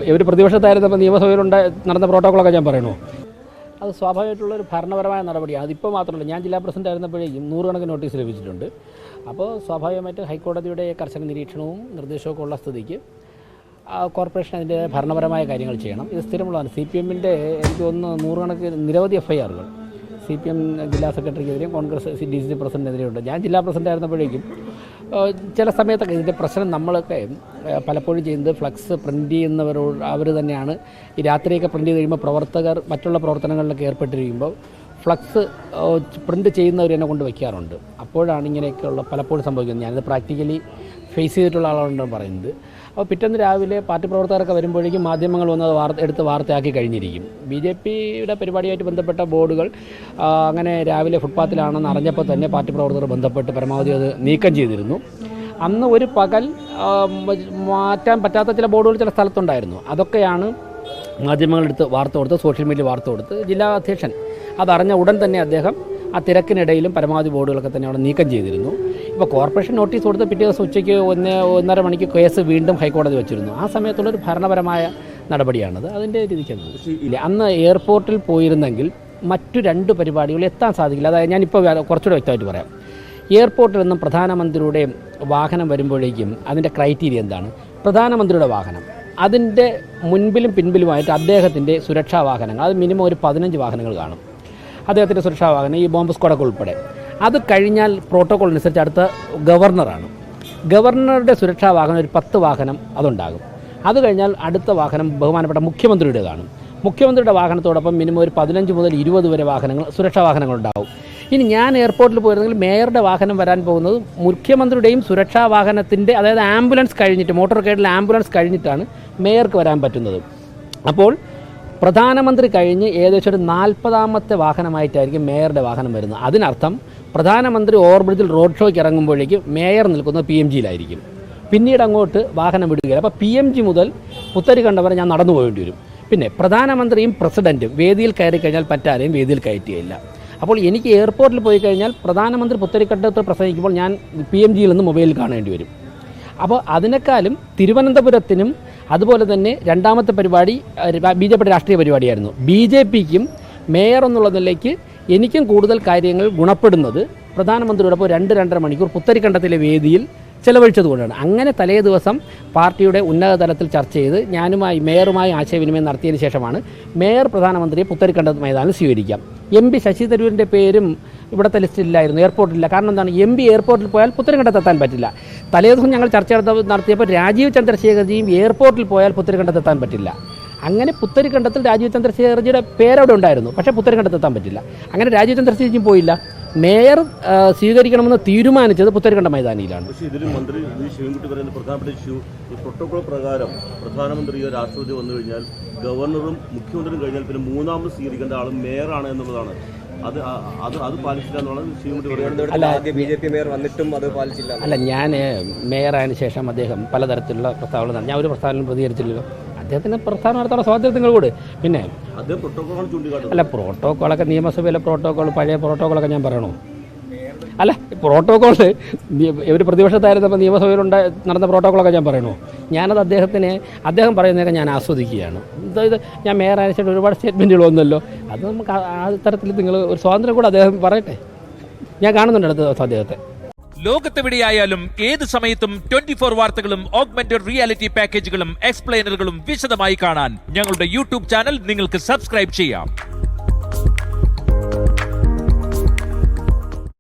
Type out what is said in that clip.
ഇവർ പ്രതിപക്ഷത്തായിരുന്നപ്പോൾ നിയമസഭയിൽ നടന്ന പ്രോട്ടോക്കോളൊക്കെ ഞാൻ പറയണോ? അത് സ്വാഭാവികമായിട്ടുള്ളൊരു ഭരണപരമായ നടപടിയാണ്. അതിപ്പോൾ മാത്രമല്ല, ഞാൻ ജില്ലാ പ്രസിഡന്റ് ആയിരുന്നപ്പോഴേക്കും 100 കണക്കിന് നോട്ടീസ് ലഭിച്ചിട്ടുണ്ട്. അപ്പോൾ സ്വാഭാവികമായിട്ട് ഹൈക്കോടതിയുടെ കർശന നിരീക്ഷണവും നിർദ്ദേശമൊക്കെ ഉള്ള സ്ഥിതിക്ക് കോർപ്പറേഷൻ അതിൻ്റെ ഭരണപരമായ കാര്യങ്ങൾ ചെയ്യണം. ഇത് സ്ഥിരമുള്ളതാണ്. CPM-ൻ്റെ എനിക്ക് തോന്നുന്നു 100 കണക്കിന് നിരവധി FIR-കൾ CPM ജില്ലാ സെക്രട്ടറിക്കെതിരെയും കോൺഗ്രസ് DCC പ്രസിഡന്റിനെതിരെയുണ്ട്. ഞാൻ ജില്ലാ പ്രസിഡന്റ് ആയിരുന്നപ്പോഴേക്കും ചില സമയത്തൊക്കെ ഇതിൻ്റെ പ്രശ്നം നമ്മളൊക്കെ പലപ്പോഴും ചെയ്യുന്നത് ഫ്ലക്സ് പ്രിൻ്റ് ചെയ്യുന്നവരോട് അവർ തന്നെയാണ്. ഈ രാത്രിയൊക്കെ പ്രിൻ്റ് ചെയ്ത് കഴിയുമ്പോൾ പ്രവർത്തകർ മറ്റുള്ള പ്രവർത്തനങ്ങളിലൊക്കെ ഏർപ്പെട്ടിരിക്കുമ്പോൾ ഫ്ലക്സ് പ്രിൻ്റ് ചെയ്യുന്നവർ എന്നെ കൊണ്ട് വയ്ക്കാറുണ്ട്. അപ്പോഴാണ് ഇങ്ങനെയൊക്കെയുള്ള പലപ്പോഴും സംഭവിക്കുന്നത്. ഞാനിത് പ്രാക്ടിക്കലി ഫേസ് ചെയ്തിട്ടുള്ള ആളാണെന്നാണ് പറയുന്നത്. അപ്പോൾ പിറ്റേന്ന് രാവിലെ പാർട്ടി പ്രവർത്തകരൊക്കെ വരുമ്പോഴേക്കും മാധ്യമങ്ങൾ വന്ന് എടുത്ത് വാർത്തയാക്കി കഴിഞ്ഞിരിക്കും. BJPയുടെ പരിപാടിയായിട്ട് ബന്ധപ്പെട്ട ബോർഡുകൾ അങ്ങനെ രാവിലെ ഫുട്പാത്തിലാണെന്ന് അറിഞ്ഞപ്പോൾ തന്നെ പാർട്ടി പ്രവർത്തകർ ബന്ധപ്പെട്ട് പരമാവധി അത് നീക്കം ചെയ്തിരുന്നു. അന്ന് ഒരു പകൽ മാറ്റാൻ പറ്റാത്ത ചില ബോർഡുകൾ ചില സ്ഥലത്തുണ്ടായിരുന്നു. അതൊക്കെയാണ് മാധ്യമങ്ങളെടുത്ത് വാർത്ത കൊടുത്ത്, സോഷ്യൽ മീഡിയ വാർത്ത കൊടുത്ത് ജില്ലാ അധ്യക്ഷൻ അതറിഞ്ഞ ഉടൻ തന്നെ അദ്ദേഹം ആ തിരക്കിനിടയിലും പരമാവധി ബോർഡുകളൊക്കെ തന്നെ അവിടെ നീക്കം ചെയ്തിരുന്നു. ഇപ്പോൾ കോർപ്പറേഷൻ നോട്ടീസ് കൊടുത്ത് പിറ്റേ ദിവസം ഉച്ചയ്ക്ക് 1-1.5 മണിക്ക് കേസ് വീണ്ടും ഹൈക്കോടതി വെച്ചിരുന്നു. ആ സമയത്തുള്ളൊരു ഭരണപരമായ നടപടിയാണത്. അതിൻ്റെ രീതിക്ക് ഇല്ല. അന്ന് എയർപോർട്ടിൽ പോയിരുന്നെങ്കിൽ മറ്റു 2 പരിപാടികൾ എത്താൻ സാധിക്കില്ല. അതായത് ഞാനിപ്പോൾ കുറച്ചുകൂടെ വ്യക്തമായിട്ട് പറയാം. എയർപോർട്ടിൽ നിന്നും പ്രധാനമന്ത്രിയുടെ വാഹനം വരുമ്പോഴേക്കും അതിൻ്റെ ക്രൈറ്റീരിയ എന്താണ്? പ്രധാനമന്ത്രിയുടെ വാഹനം, അതിൻ്റെ മുൻപിലും പിൻപിലുമായിട്ട് അദ്ദേഹത്തിൻ്റെ സുരക്ഷാ വാഹനങ്ങൾ, അത് മിനിമം ഒരു 15 വാഹനങ്ങൾ കാണും. അദ്ദേഹത്തിൻ്റെ സുരക്ഷാ വാഹനം, ഈ ബോംബ് സ്ക്വാഡൊക്കെ ഉൾപ്പെടെ. അത് കഴിഞ്ഞാൽ പ്രോട്ടോകോൾ അനുസരിച്ച് അടുത്ത ഗവർണറാണ്. ഗവർണറുടെ സുരക്ഷാ വാഹനം ഒരു 10 വാഹനം അതുണ്ടാകും. അത് കഴിഞ്ഞാൽ അടുത്ത വാഹനം ബഹുമാനപ്പെട്ട മുഖ്യമന്ത്രിയുടെ കാണും. മുഖ്യമന്ത്രിയുടെ വാഹനത്തോടൊപ്പം മിനിമം ഒരു 15 മുതൽ 20 വരെ വാഹനങ്ങൾ, സുരക്ഷാ വാഹനങ്ങളുണ്ടാവും. ഇനി ഞാൻ എയർപോർട്ടിൽ പോയിരുന്നെങ്കിൽ മേയറുടെ വാഹനം വരാൻ പോകുന്നത് മുഖ്യമന്ത്രിയുടെയും സുരക്ഷാ വാഹനത്തിൻ്റെ, അതായത് ആംബുലൻസ് കഴിഞ്ഞിട്ട്, മോട്ടോർ കേഡിൽ ആംബുലൻസ് കഴിഞ്ഞിട്ടാണ് മേയർക്ക് വരാൻ പറ്റുന്നത്. അപ്പോൾ പ്രധാനമന്ത്രി കഴിഞ്ഞ് ഏകദേശം ഒരു 40ാമത്തെ വാഹനമായിട്ടായിരിക്കും മേയറുടെ വാഹനം വരുന്നത്. അതിനർത്ഥം പ്രധാനമന്ത്രി ഓവർബ്രിഡ്ജിൽ റോഡ് ഷോയ്ക്ക് ഇറങ്ങുമ്പോഴേക്ക് മേയർ നിൽക്കുന്നത് PMG-യിലായിരിക്കും. പിന്നീട് അങ്ങോട്ട് വാഹനം വിടുകയില്ല. അപ്പോൾ PMG മുതൽ പുത്തരിക്കണ്ടം വരെ ഞാൻ നടന്നു പോകേണ്ടി വരും. പിന്നെ പ്രധാനമന്ത്രിയും പ്രസിഡന്റും വേദിയിൽ കയറി കഴിഞ്ഞാൽ മറ്റാരെയും വേദിയിൽ കയറ്റുകയില്ല. അപ്പോൾ എനിക്ക് എയർപോർട്ടിൽ പോയി കഴിഞ്ഞാൽ പ്രധാനമന്ത്രി പുത്തരിക്കണ്ടത്ത് പ്രസംഗിക്കുമ്പോൾ ഞാൻ PMG-യിൽ നിന്ന് മൊബൈലിൽ കാണേണ്ടി വരും. അപ്പോൾ അതിനേക്കാളും തിരുവനന്തപുരത്തിനും അതുപോലെ തന്നെ 2ാമത്തെ പരിപാടി BJPയുടെ രാഷ്ട്രീയ പരിപാടിയായിരുന്നു. BJPക്കും മേയർ എന്നുള്ള നിലയ്ക്ക് എനിക്കും കൂടുതൽ കാര്യങ്ങൾ ഗുണപ്പെടുന്നത് പ്രധാനമന്ത്രിയോടൊപ്പം 2-2.5 മണിക്കൂർ പുത്തരിക്കണ്ടത്തിലെ വേദിയിൽ ചെലവഴിച്ചതുകൊണ്ടാണ്. അങ്ങനെ തലേ ദിവസം പാർട്ടിയുടെ ഉന്നത തലത്തിൽ ചർച്ച ചെയ്ത് മേയറുമായി ആശയവിനിമയം നടത്തിയതിന് ശേഷമാണ് മേയർ പ്രധാനമന്ത്രിയെ പുത്തരിക്കണ്ടത്ത് മൈതാനിൽ സ്വീകരിക്കാം. MP ശശി തരൂരിൻ്റെ പേരും ഇവിടുത്തെ ലിസ്റ്റിലില്ലായിരുന്നു, എയർപോർട്ടിലില്ല. കാരണം എന്താണ്? MP എയർപോർട്ടിൽ പോയാൽ പുത്തരിക്കണ്ടത്തെത്താൻ പറ്റില്ല. തലേദിവസം ഞങ്ങൾ ചർച്ച നടത്തിയപ്പോൾ രാജീവ് ചന്ദ്രശേഖർജിയും എയർപോർട്ടിൽ പോയാൽ പുത്തരിക്കണ്ടത്തെത്താൻ പറ്റില്ല. അങ്ങനെ പുത്തരിക്കണ്ടത്തിൽ രാജീവ് ചന്ദ്രശേഖർജിയുടെ പേരവിടെ ഉണ്ടായിരുന്നു, പക്ഷേ പുത്തരിക്കണ്ടത്തെത്താൻ പറ്റില്ല. അങ്ങനെ രാജീവ് ചന്ദ്രശേഖർജിയും പോയില്ല. മേയർ സ്വീകരിക്കണമെന്ന് തീരുമാനിച്ചത് പുത്തരിക്കണ്ടം മൈതാനിയിലാണ്. പക്ഷേ ഇതിലും മന്ത്രി ശിവൻകുട്ടി പറയുന്ന പ്രധാനപ്പെട്ട ഇഷ്യൂ, ഈ പ്രോട്ടോകോൾ പ്രകാരം പ്രധാനമന്ത്രിയോ രാഷ്ട്രപതി വന്നു കഴിഞ്ഞാൽ ഗവർണറും മുഖ്യമന്ത്രിയും കഴിഞ്ഞാൽ പിന്നെ 3ാമത് സ്വീകരിക്കേണ്ട ആളും മേയറാണ് എന്നുള്ളതാണ്. അത് പാലിച്ചില്ല എന്നുള്ളത് ശിവൻകുട്ടി പറയുന്നത്. അല്ല, BJP മേയർ വന്നിട്ടും അത് പാലിച്ചില്ല. അല്ല, ഞാൻ മേയറായതിനു ശേഷം അദ്ദേഹം പലതരത്തിലുള്ള പ്രസ്താവന നടത്തി. ഞാൻ ഒരു പ്രസ്താവനയും പ്രതികരിച്ചില്ലല്ലോ. അദ്ദേഹത്തിന് പ്രസ്ഥാനം നടത്താനുള്ള സ്വാതന്ത്ര്യങ്ങൾ കൂടെ. പിന്നെ അല്ല, പ്രോട്ടോക്കോളൊക്കെ നിയമസഭയിലെ പഴയ പ്രോട്ടോക്കോളൊക്കെ ഞാൻ പറയണോ? അല്ല, പ്രോട്ടോക്കോള് ഇവർ പ്രതിപക്ഷത്തായിരുന്നപ്പോൾ നിയമസഭയിൽ നടന്ന പ്രോട്ടോക്കോളൊക്കെ ഞാൻ പറയണോ? ഞാനത് അദ്ദേഹം പറയുന്നതൊക്കെ ഞാൻ ആസ്വദിക്കുകയാണ്. ഇത് ഞാൻ മേയറായ ശേഷം ഒരുപാട് സ്റ്റേറ്റ്മെൻറ്റുകൾ വന്നല്ലോ. അത് നമുക്ക് ആ തരത്തിൽ നിങ്ങൾ ഒരു സ്വാതന്ത്ര്യം കൂടെ അദ്ദേഹം പറയട്ടെ. ഞാൻ കാണുന്നുണ്ട് അടുത്ത ദിവസം അദ്ദേഹത്തെ. ലോകത്തെവിടെയായാലും ഏത് സമയത്തും 24 വാർത്തകളും ഓഗ്മെന്റഡ് റിയാലിറ്റി പാക്കേജുകളും എക്സ്പ്ലെയിനറുകളും വിശദമായി കാണാൻ ഞങ്ങളുടെ YouTube ചാനൽ നിങ്ങൾക്ക് സബ്സ്ക്രൈബ് ചെയ്യാം.